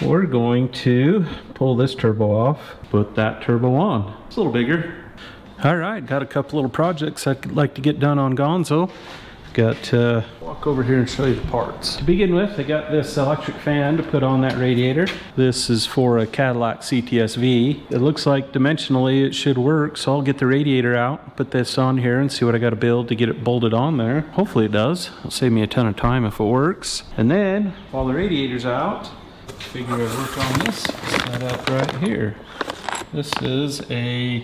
we're going to pull this turbo off, put that turbo on. It's a little bigger. All right, got a couple little projects I'd like to get done on Gonzo. Got walk over here and show you the parts. To begin with, I got this electric fan to put on that radiator. This is for a Cadillac CTS-V. It looks like dimensionally it should work, so I'll get the radiator out, put this on here and see what I got to build to get it bolted on there. Hopefully it does. It'll save me a ton of time if it works. And then, while the radiator's out, figure I'd work on this setup right here. This is a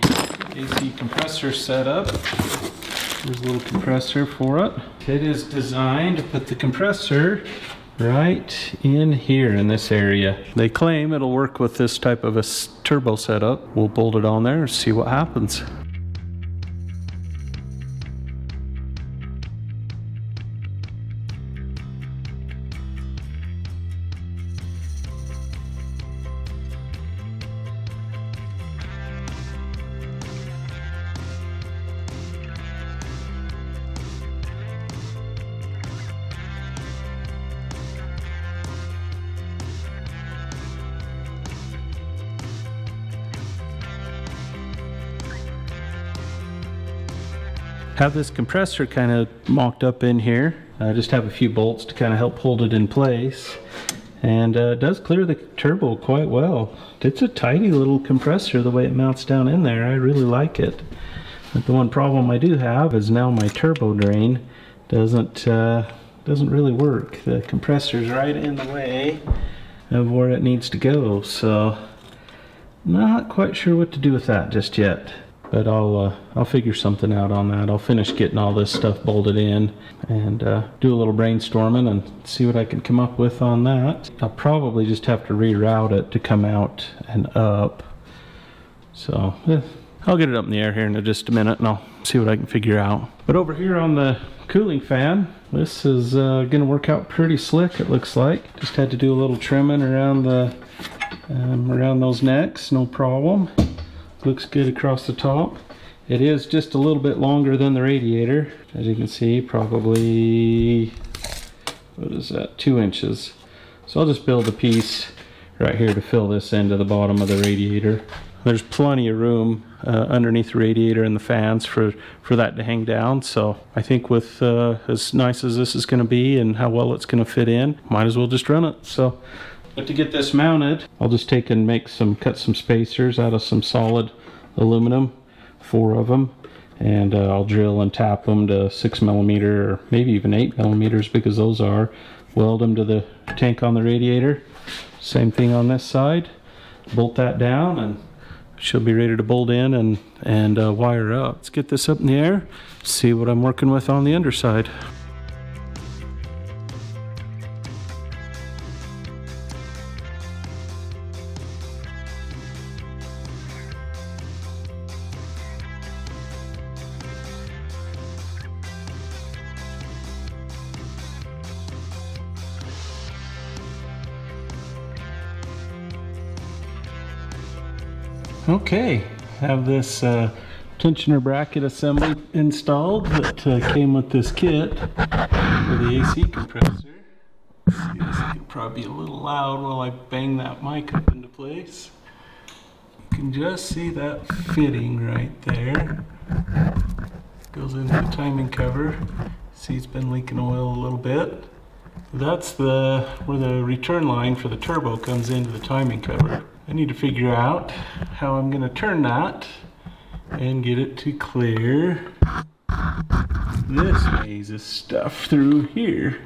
AC compressor setup. There's a little compressor for it. It is designed to put the compressor right in here in this area. They claim it'll work with this type of a turbo setup. We'll bolt it on there and see what happens. Have this compressor kind of mocked up in here. I just have a few bolts to kind of help hold it in place. And it does clear the turbo quite well. It's a tidy little compressor the way it mounts down in there. I really like it. But the one problem I do have is now my turbo drain doesn't really work. The compressor's right in the way of where it needs to go. So not quite sure what to do with that just yet. But I'll figure something out on that. I'll finish getting all this stuff bolted in and do a little brainstorming and see what I can come up with on that. I'll probably just have to reroute it to come out and up. So I'll get it up in the air here in just a minute and I'll see what I can figure out. But over here on the cooling fan, this is gonna work out pretty slick, it looks like. Just had to do a little trimming around the around those necks, no problem. Looks good across the top. It is just a little bit longer than the radiator. As you can see, probably, what is that, 2 inches. So I'll just build a piece right here to fill this end of the bottom of the radiator. There's plenty of room underneath the radiator and the fans for that to hang down. So I think with as nice as this is gonna be and how well it's gonna fit in, might as well just run it. So, but to get this mounted, I'll just take and cut some spacers out of some solid aluminum, 4 of them, and I'll drill and tap them to 6mm or maybe even 8mm because those are. Weld them to the tank on the radiator. Same thing on this side. Bolt that down and she'll be ready to bolt in and wire up. Let's get this up in the air, see what I'm working with on the underside. Okay, have this tensioner bracket assembly installed that came with this kit for the AC compressor. Let's see, this can probably be a little loud while I bang that mic up into place. You can just see that fitting right there. Goes into the timing cover. See, it's been leaking oil a little bit. That's where the return line for the turbo comes into the timing cover. I need to figure out how I'm going to turn that and get it to clear this maze of stuff through here.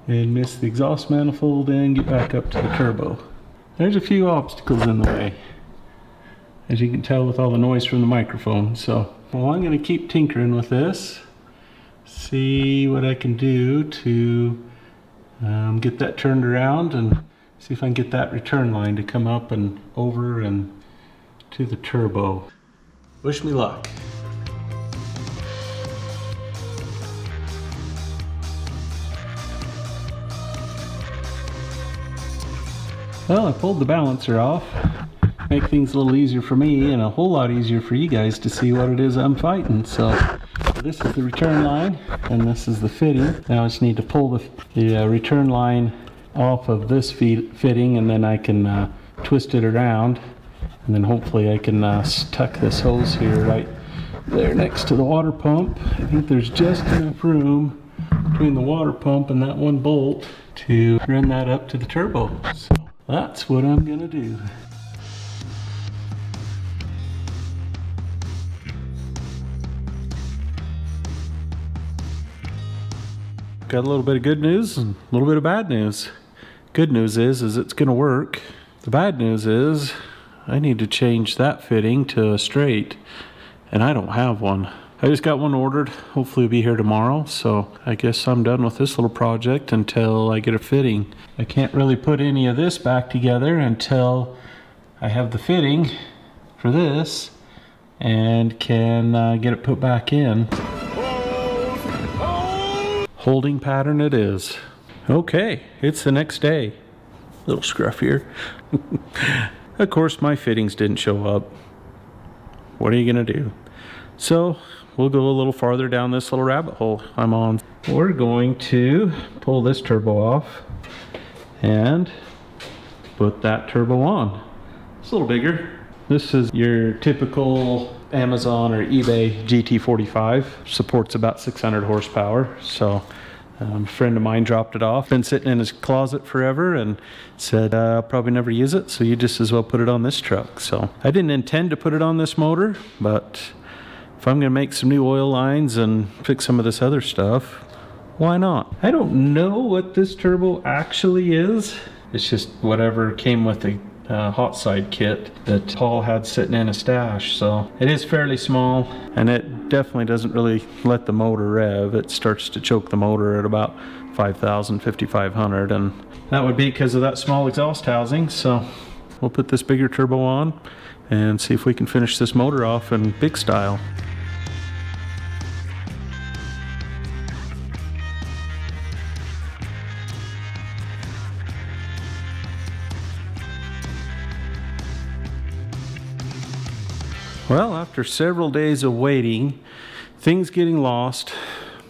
And miss the exhaust manifold and get back up to the turbo. There's a few obstacles in the way, as you can tell with all the noise from the microphone. So, well, I'm going to keep tinkering with this, see what I can do to get that turned around and see if I can get that return line to come up and over and to the turbo. Wish me luck. Well, I pulled the balancer off. Make things a little easier for me and a whole lot easier for you guys to see what it is I'm fighting. So for this is the return line, and this is the fitting. Now I just need to pull the return line off of this fitting, and then I can twist it around, and then hopefully I can tuck this hose here right there next to the water pump. I think there's just enough room between the water pump and that one bolt to run that up to the turbo. So that's what I'm gonna do. Got a little bit of good news and a little bit of bad news. Good news is it's gonna work. The bad news is I need to change that fitting to a straight, and I don't have one. I just got one ordered. Hopefully it'll be here tomorrow, so I guess I'm done with this little project until I get a fitting. I can't really put any of this back together until I have the fitting for this and can get it put back in. Holding pattern it is. Okay, it's the next day. A little scruffier. Of course, my fittings didn't show up. What are you gonna do? So we'll go a little farther down this little rabbit hole I'm on. We're going to pull this turbo off and put that turbo on. It's a little bigger. This is your typical Amazon or eBay GT45. Supports about 600 horsepower. So a friend of mine dropped it off. Been sitting in his closet forever and said, I'll probably never use it, so you just as well put it on this truck. So I didn't intend to put it on this motor, but if I'm gonna make some new oil lines and fix some of this other stuff, why not? I don't know what this turbo actually is. It's just whatever came with the hot side kit that Paul had sitting in a stash. So it is fairly small, and it definitely doesn't really let the motor rev. It starts to choke the motor at about 5,000, 5,500, and that would be because of that small exhaust housing. So we'll put this bigger turbo on and see if we can finish this motor off in big style. Well, after several days of waiting, things getting lost,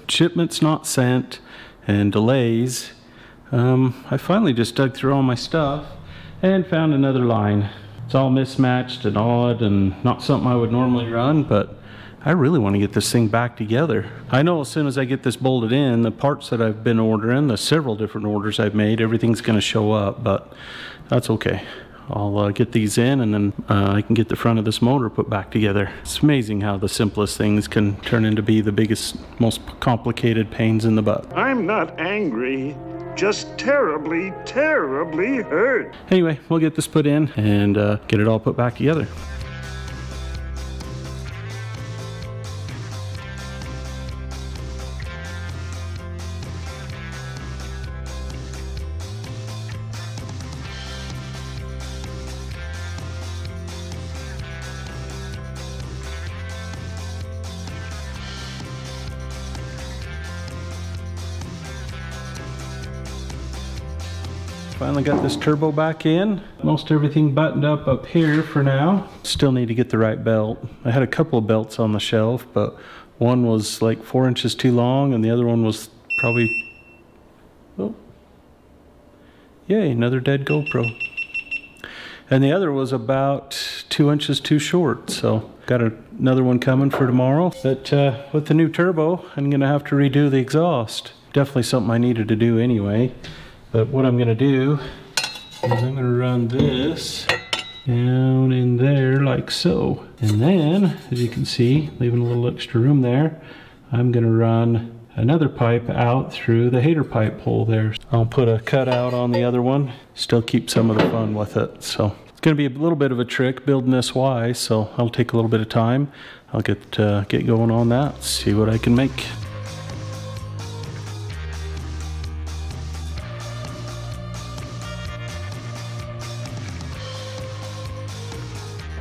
shipments not sent, and delays, I finally just dug through all my stuff and found another line. It's all mismatched and odd and not something I would normally run, but I really want to get this thing back together. I know as soon as I get this bolted in, the parts that I've been ordering, the several different orders I've made, everything's going to show up, but that's okay. I'll get these in, and then I can get the front of this motor put back together. It's amazing how the simplest things can turn into be the biggest, most complicated pains in the butt. I'm not angry, just terribly, terribly hurt. Anyway, we'll get this put in and get it all put back together. Finally got this turbo back in. Most everything buttoned up here for now. Still need to get the right belt. I had a couple of belts on the shelf, but one was like 4 inches too long and the other one was probably, oh, yay, another dead GoPro. And the other was about 2 inches too short, so got another one coming for tomorrow. But with the new turbo, I'm gonna have to redo the exhaust. Definitely something I needed to do anyway. But what I'm gonna do is I'm gonna run this down in there like so. And then, as you can see, leaving a little extra room there, I'm gonna run another pipe out through the hater pipe hole there. I'll put a cutout on the other one, still keep some of the fun with it. So it's gonna be a little bit of a trick building this Y, so I'll take a little bit of time. I'll get going on that, see what I can make.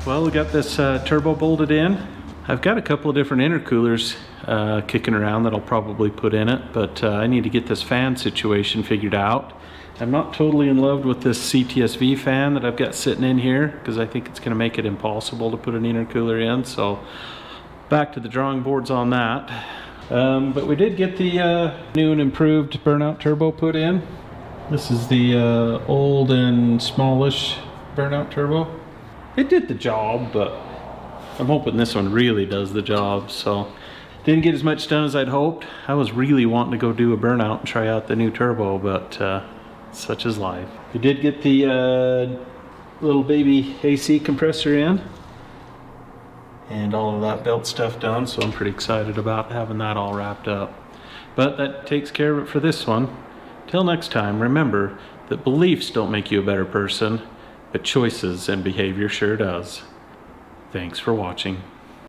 Well, we got this turbo bolted in. I've got a couple of different intercoolers kicking around that I'll probably put in it, but I need to get this fan situation figured out. I'm not totally in love with this CTSV fan that I've got sitting in here because I think it's going to make it impossible to put an intercooler in. So back to the drawing boards on that. But we did get the new and improved burnout turbo put in. This is the old and smallish burnout turbo. It did the job, but I'm hoping this one really does the job. So didn't get as much done as I'd hoped. I was really wanting to go do a burnout and try out the new turbo, but such is life. We did get the little baby AC compressor in and all of that belt stuff done, so I'm pretty excited about having that all wrapped up. But that takes care of it for this one. Till next time, remember that beliefs don't make you a better person, but choices and behavior sure does. Thanks for watching.